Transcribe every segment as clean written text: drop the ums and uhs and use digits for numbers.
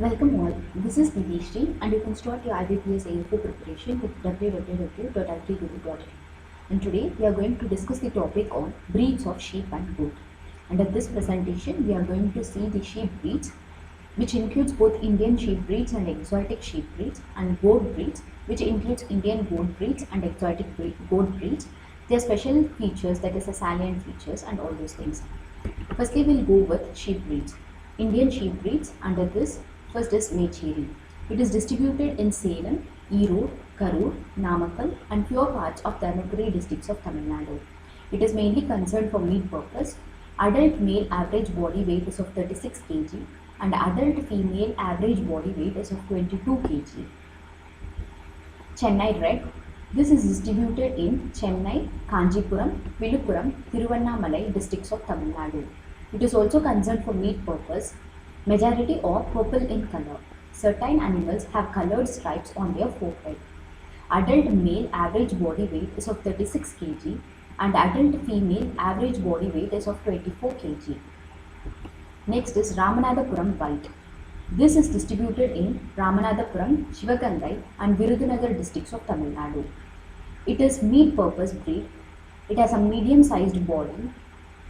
Welcome all, this is Nidishri and you can start your IBPS AFO preparation with www.agriguru.in. And today we are going to discuss the topic on breeds of sheep and goat. And at this presentation we are going to see the sheep breeds, which includes both Indian sheep breeds and exotic sheep breeds, and goat breeds, which includes Indian goat breeds and exotic goat breeds, their special features, that is the salient features and all those things. Firstly, we'll go with sheep breeds. Indian sheep breeds under this, first is Mecheri. It is distributed in Salem, Erode, Karur, Namakkal and few parts of Dharmapuri districts of Tamil Nadu. It is mainly concerned for meat purpose. Adult male average body weight is of 36 kg and adult female average body weight is of 22 kg. Chennai Red. This is distributed in Chennai, Kanjipuram, Viluppuram, Thiruvannamalai districts of Tamil Nadu. It is also concerned for meat purpose. Majority are purple in color. Certain animals have colored stripes on their forehead. Adult male average body weight is of 36 kg and adult female average body weight is of 24 kg. Next is Ramanathapuram White. This is distributed in Ramanathapuram, Shivagangai and Virudhunagar districts of Tamil Nadu. It is meat purpose breed. It has a medium sized body.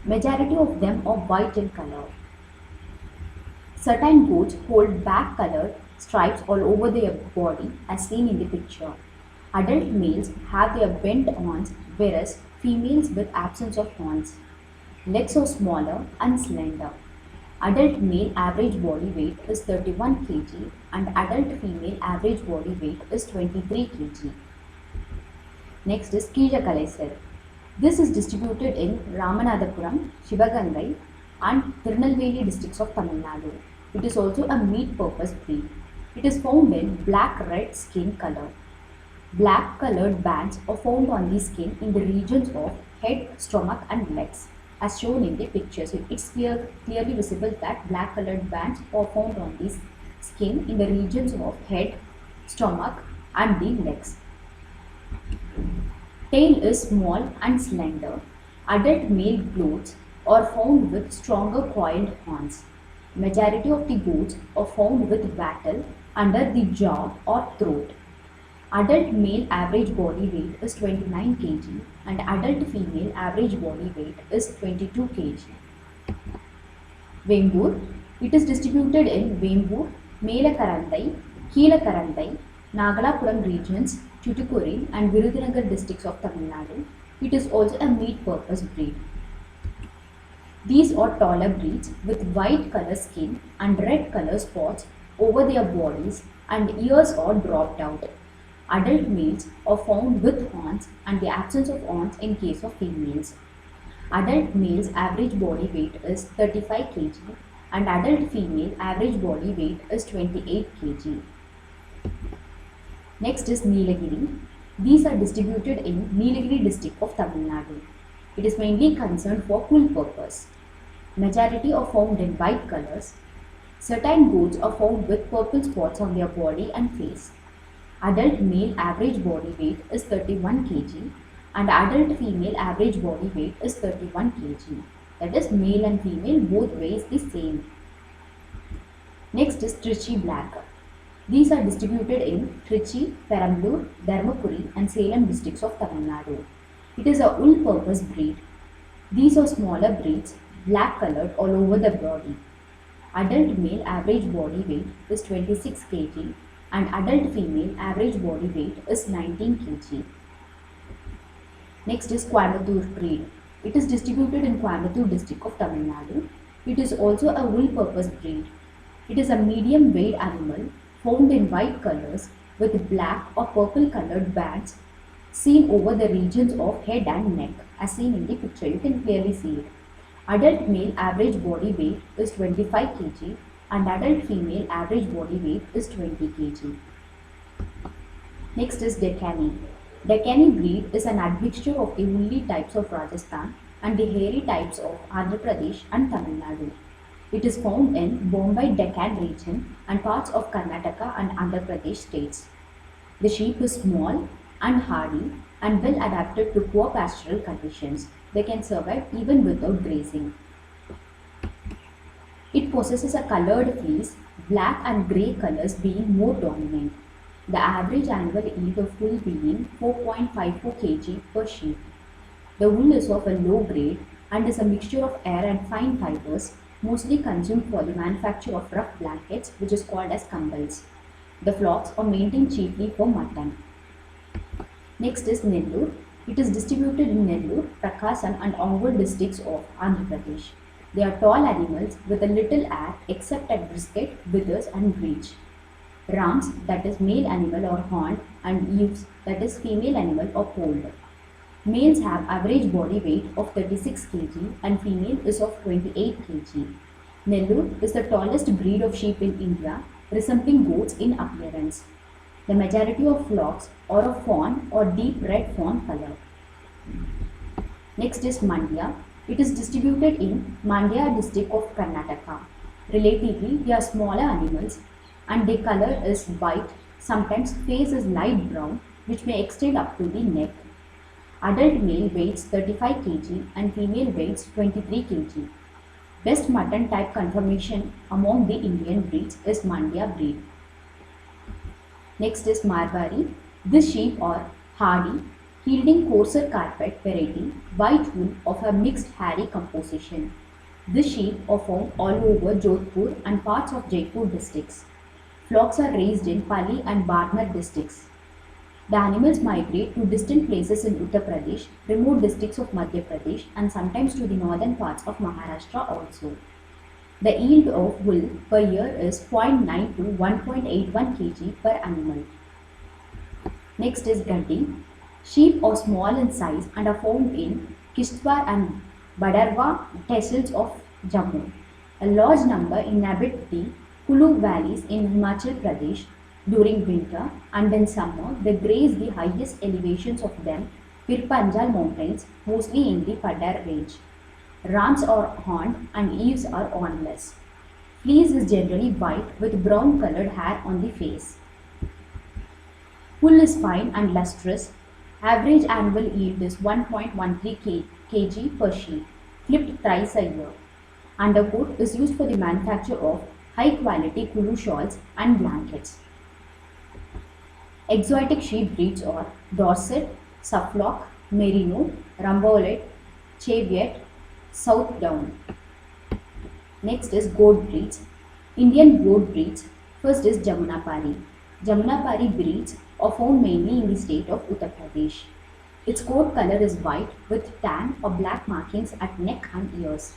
Majority of them are white in color. Certain goats hold black colored stripes all over their body as seen in the picture. Adult males have their bent horns, whereas females with absence of horns. Legs are smaller and slender. Adult male average body weight is 31 kg and adult female average body weight is 23 kg. Next is Kija Kalaisar. This is distributed in Ramanathapuram, Shivagangai and Tirunelveli districts of Tamil Nadu. It is also a meat purpose breed. It is found in black-red skin color. Black colored bands are found on the skin in the regions of head, stomach and legs as shown in the picture. So it's clearly visible that black colored bands are found on the skin in the regions of head, stomach and the legs. Tail is small and slender. Adult male goats are found with stronger coiled horns. Majority of the goats are found with wattle under the jaw or throat. Adult male average body weight is 29 kg and adult female average body weight is 22 kg. Vembur. It is distributed in Vembur, Melakarandai, Keelakarandai, Nagalapuram regions, Tuticorin and Virudhunagar districts of Tamil Nadu. It is also a meat purpose breed. These are taller breeds with white color skin and red color spots over their bodies and ears are dropped out. Adult males are found with horns and the absence of horns in case of females. Adult male's average body weight is 35 kg and adult female average body weight is 28 kg. Next is Nilagiri. These are distributed in Nilagiri district of Tamil Nadu. It is mainly concerned for wool purpose. Majority are found in white colors. Certain goats are found with purple spots on their body and face. Adult male average body weight is 31 kg and adult female average body weight is 31 kg. That is, male and female both weighs the same. Next is Trichy Black. These are distributed in Trichy, Perambalur, Dharmapuri and Salem districts of Tamil Nadu. It is a wool purpose breed. These are smaller breeds, black colored all over the body. Adult male average body weight is 26 kg and adult female average body weight is 19 kg. Next is Coimbatore breed. It is distributed in Coimbatore district of Tamil Nadu. It is also a wool purpose breed. It is a medium weight animal found in white colors with black or purple colored bands seen over the regions of head and neck as seen in the picture. You can clearly see it. Adult male average body weight is 25 kg and adult female average body weight is 20 kg. Next is Deccani. Deccani breed is an admixture of the woolly types of Rajasthan and the hairy types of Andhra Pradesh and Tamil Nadu. It is found in Bombay Deccan region and parts of Karnataka and Andhra Pradesh states. The sheep is small and hardy and well adapted to poor pastoral conditions. They can survive even without grazing. It possesses a colored fleece, black and grey colors being more dominant. The average annual yield of wool being 4.54 kg per sheep. The wool is of a low grade and is a mixture of air and fine fibers, mostly consumed for the manufacture of rough blankets, which is called as kambals. The flocks are maintained chiefly for mutton. Next is Nellore. It is distributed in Nellore, Prakasam and Ongole districts of Andhra Pradesh. They are tall animals with a little hair except at brisket, withers and breech. Rams, that is male animal or horned, and ewes, that is female animal or polled. Males have average body weight of 36 kg and female is of 28 kg. Nellore is the tallest breed of sheep in India, resembling goats in appearance. The majority of flocks are of fawn or deep red fawn color. Next is Mandya. It is distributed in Mandya district of Karnataka. Relatively, they are smaller animals and their color is white, sometimes face is light brown, which may extend up to the neck. Adult male weighs 35 kg and female weighs 23 kg. Best mutton type conformation among the Indian breeds is Mandya breed. Next is Marwari. This sheep are hardy, yielding coarser carpet variety, white wool of a mixed hairy composition. This sheep are found all over Jodhpur and parts of Jaipur districts. Flocks are raised in Pali and Barmer districts. The animals migrate to distant places in Uttar Pradesh, remote districts of Madhya Pradesh, and sometimes to the northern parts of Maharashtra also. The yield of wool per year is 0.9 to 1.81 kg per animal. Next is Gaddi. Sheep are small in size and are found in Kishtwar and Badarwa tehsils of Jammu. A large number inhabit the Kulu valleys in Himachal Pradesh during winter, and in summer they graze the highest elevations of them, Pir Panjal mountains, mostly in the Padar range. Rams are horned and ewes are hornless. Fleece is generally white with brown colored hair on the face. Wool is fine and lustrous. Average annual yield is 1.13 kg per sheep, clipped thrice a year. Undercoat is used for the manufacture of high quality Kulu shawls and blankets. Exotic sheep breeds are Dorset, Suffolk, Merino, Rambolet, Cheviot, South Down. Next is goat breeds. Indian goat breeds. First is Jamunapari. Jamunapari breeds are found mainly in the state of Uttar Pradesh. Its coat color is white with tan or black markings at neck and ears.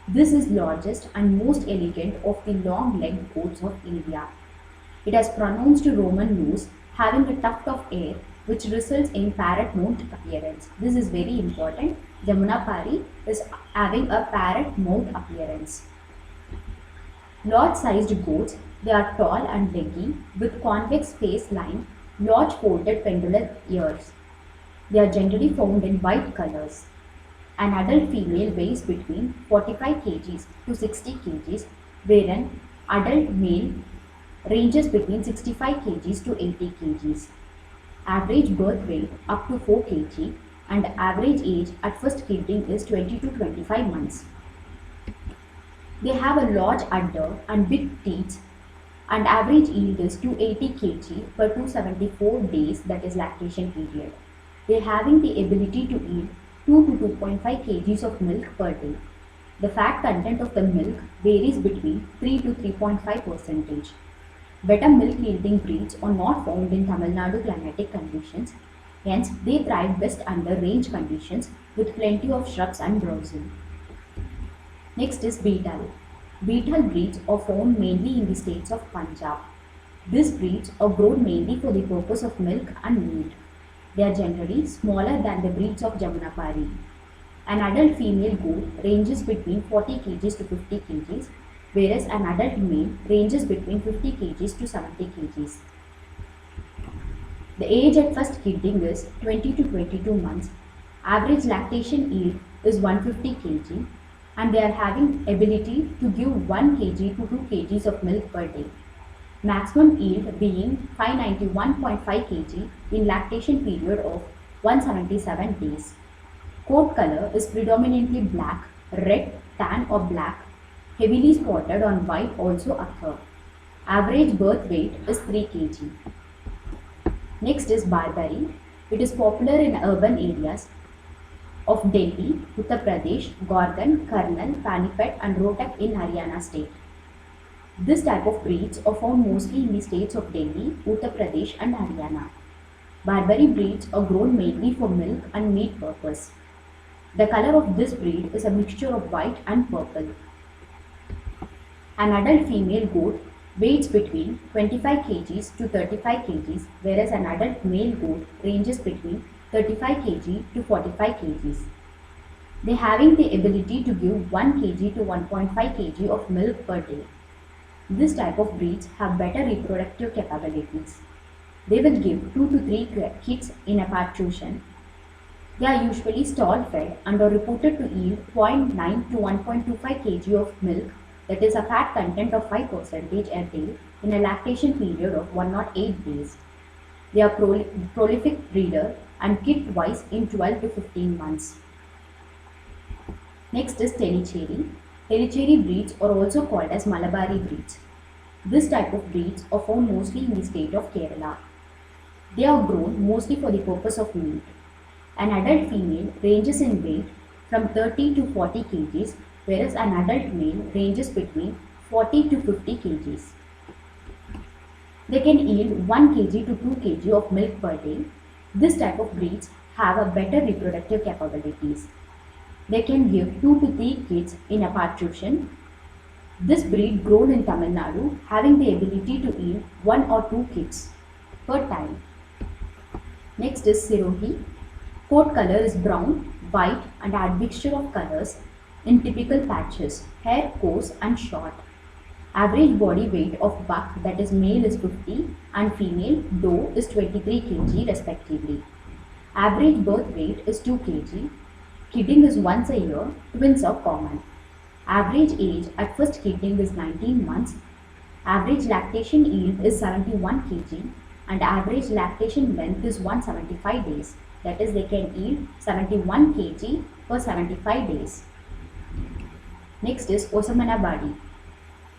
This is largest and most elegant of the long-legged goats of India. It has pronounced Roman nose, having a tuft of hair which results in parrot mouth appearance. This is very important. Jamunapari is having a parrot mouth appearance. Large-sized goats, they are tall and leggy with convex face line, large folded pendular ears. They are generally found in white colors. An adult female weighs between 45 kg to 60 kg, whereas adult male ranges between 65 kg to 80 kg. Average birth weight up to 4 kg and average age at first killing is 20 to 25 months. They have a large udder and big teeth, and average yield is 280 kg per 274 days, that is lactation period. They are having the ability to yield 2 to 2.5 kg of milk per day. The fat content of the milk varies between 3 to 3.5%. Better milk yielding breeds are not found in Tamil Nadu climatic conditions, hence they thrive best under range conditions with plenty of shrubs and browsing. Next is Beetal. Beetal breeds are found mainly in the states of Punjab. These breeds are grown mainly for the purpose of milk and meat. They are generally smaller than the breeds of Jamunapari. An adult female goat ranges between 40 kg to 50 kg, whereas an adult male ranges between 50 kg to 70 kg. The age at first kidding is 20 to 22 months. Average lactation yield is 150 kg, and they are having ability to give 1 kg to 2 kg of milk per day. Maximum yield being 591.5 kg in lactation period of 177 days. Coat color is predominantly black, red, tan or black, heavily spotted on white also occur. Average birth weight is 3 kg. Next is Barbary. It is popular in urban areas of Delhi, Uttar Pradesh, Gorgan, Karnal, Panipat and Rohtak in Haryana state. This type of breeds are found mostly in the states of Delhi, Uttar Pradesh and Haryana. Barbary breeds are grown mainly for milk and meat purpose. The color of this breed is a mixture of white and purple. An adult female goat weighs between 25 kg to 35 kg, whereas an adult male goat ranges between 35 kg to 45 kg. They having the ability to give 1 kg to 1.5 kg of milk per day. This type of breeds have better reproductive capabilities. They will give 2 to 3 kids in a parturition. They are usually stall fed and are reported to yield 0.9 to 1.25 kg of milk, that is a fat content of 5% a day, in a lactation period of 108 days. They are prolific breeder and kid twice in 12 to 15 months. Next is Tellicherry. Tellicherry breeds are also called as Malabari breeds. This type of breeds are found mostly in the state of Kerala. They are grown mostly for the purpose of meat. An adult female ranges in weight from 30 to 40 kg, whereas an adult male ranges between 40 to 50 kg. They can yield 1 kg to 2 kg of milk per day. This type of breeds have a better reproductive capabilities. They can give 2 to 3 kids in a parturition. This breed grown in Tamil Nadu having the ability to yield 1 or 2 kids per time. Next is Sirohi. Coat color is brown, white and admixture of colors in typical patches, hair coarse and short. Average body weight of buck, that is male, is 50 and female doe is 23 kg respectively. Average birth weight is 2 kg. Kidding is once a year. Twins are common. Average age at first kidding is 19 months. Average lactation yield is 71 kg and average lactation length is 175 days. That is, they can yield 71 kg for 75 days. Next is Osmanabadi.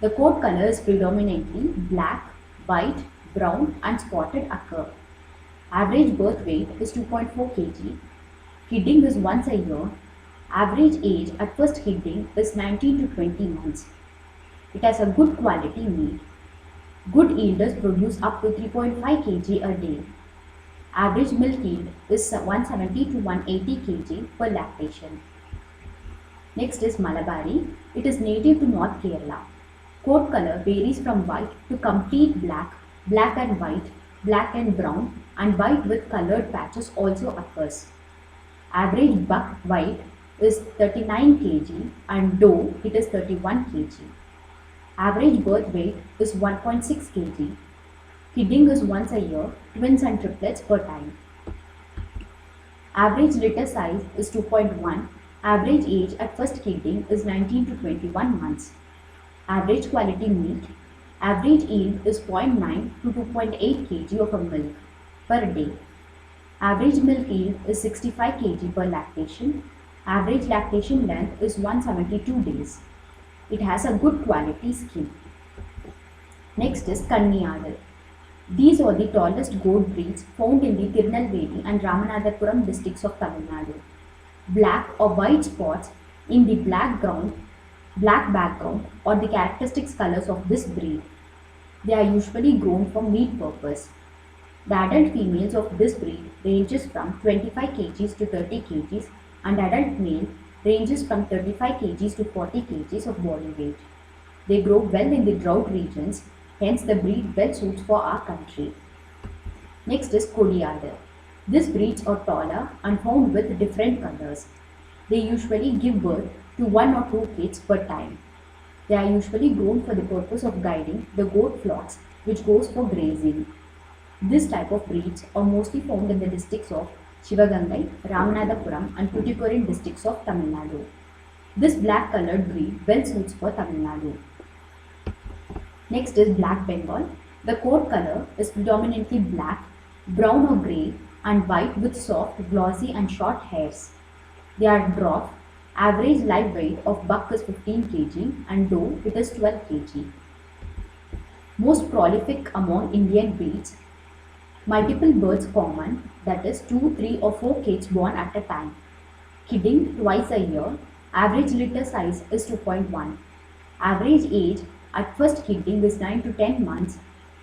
The coat color is predominantly black, white, brown and spotted occur. Average birth weight is 2.4 kg. Kidding is once a year. Average age at first kidding is 19 to 20 months. It has a good quality meat. Good yielders produce up to 3.5 kg a day. Average milk yield is 170 to 180 kg per lactation. Next is Malabari. It is native to North Kerala. Coat color varies from white to complete black, black and white, black and brown, and white with colored patches also occurs. Average buck white is 39 kg and doe it is 31 kg. Average birth weight is 1.6 kg. Kidding is once a year, twins and triplets per time. Average litter size is 2.1. Average age at first kidding is 19 to 21 months. Average quality meat. Average yield is 0.9 to 2.8 kg of a milk per day. Average milk yield is 65 kg per lactation. Average lactation length is 172 days. It has a good quality skin. Next is Kanniyadal. These are the tallest goat breeds found in the Tirunelveli and Ramanathapuram districts of Tamil Nadu. Black or white spots in the black background are the characteristic colors of this breed. They are usually grown for meat purpose. The adult females of this breed ranges from 25 kg to 30 kg and adult male ranges from 35 kg to 40 kg of body weight. They grow well in the drought regions, hence the breed well suits for our country. Next is Kodiyadar. These breeds are taller and found with different colors. They usually give birth to 1 or 2 kids per time. They are usually grown for the purpose of guiding the goat flocks which goes for grazing. This type of breeds are mostly found in the districts of Shivagangai, Ramanathapuram and Tuticorin districts of Tamil Nadu. This black colored breed well suits for Tamil Nadu. Next is Black Bengal. The coat color is predominantly black, brown or grey and white with soft, glossy and short hairs. They are dwarf. Average live weight of buck is 15 kg and doe it is 12 kg. Most prolific among Indian breeds. Multiple births common, that is 2, 3 or 4 kids born at a time. Kidding twice a year. Average litter size is 2.1. Average age at first kidding is 9 to 10 months.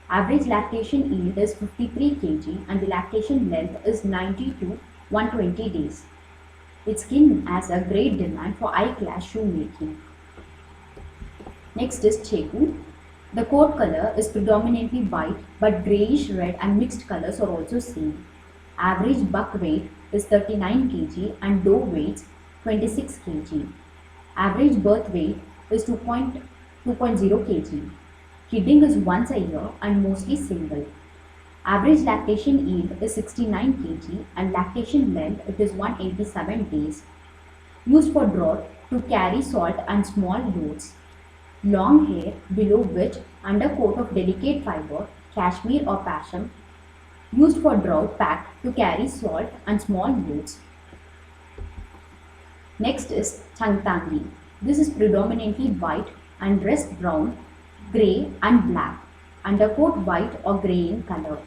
Average lactation yield is 53 kg and the lactation length is 90 to 120 days. Its skin has a great demand for high-class shoemaking. Next is Cheku. The coat color is predominantly white, but grayish red and mixed colors are also seen. Average buck weight is 39 kg and doe weighs 26 kg. Average birth weight is 2.0 kg. Kidding is once a year and mostly single. Average lactation yield is 69 kg and lactation length it is 187 days. Used for draught to carry salt and small loads. Long hair below which undercoat of delicate fiber, cashmere or pasham. Used for draught pack to carry salt and small loads. Next is Changtangi. This is predominantly white and breast brown, grey and black. Undercoat white or grey in color.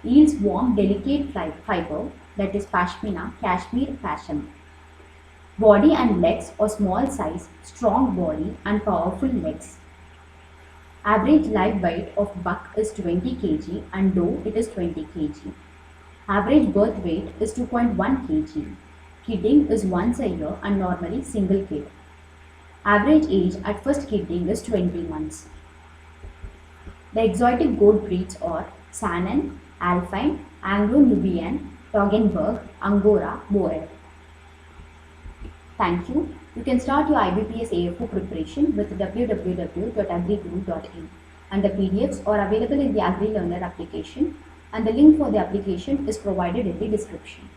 Yields warm delicate fiber, that is pashmina, cashmere, pasham. Body and legs are small size, strong body and powerful legs. Average live weight of buck is 20 kg and doe it is 20 kg. Average birth weight is 2.1 kg. Kidding is once a year and normally single kid. Average age at first kidding is 20 months. The exotic goat breeds are Saanen, Alpine, Anglo-Nubian, Toggenburg, Angora, Boer. Thank you. You can start your IBPS AFO preparation with www.agriguru.in and the PDFs are available in the AgriLearner application and the link for the application is provided in the description.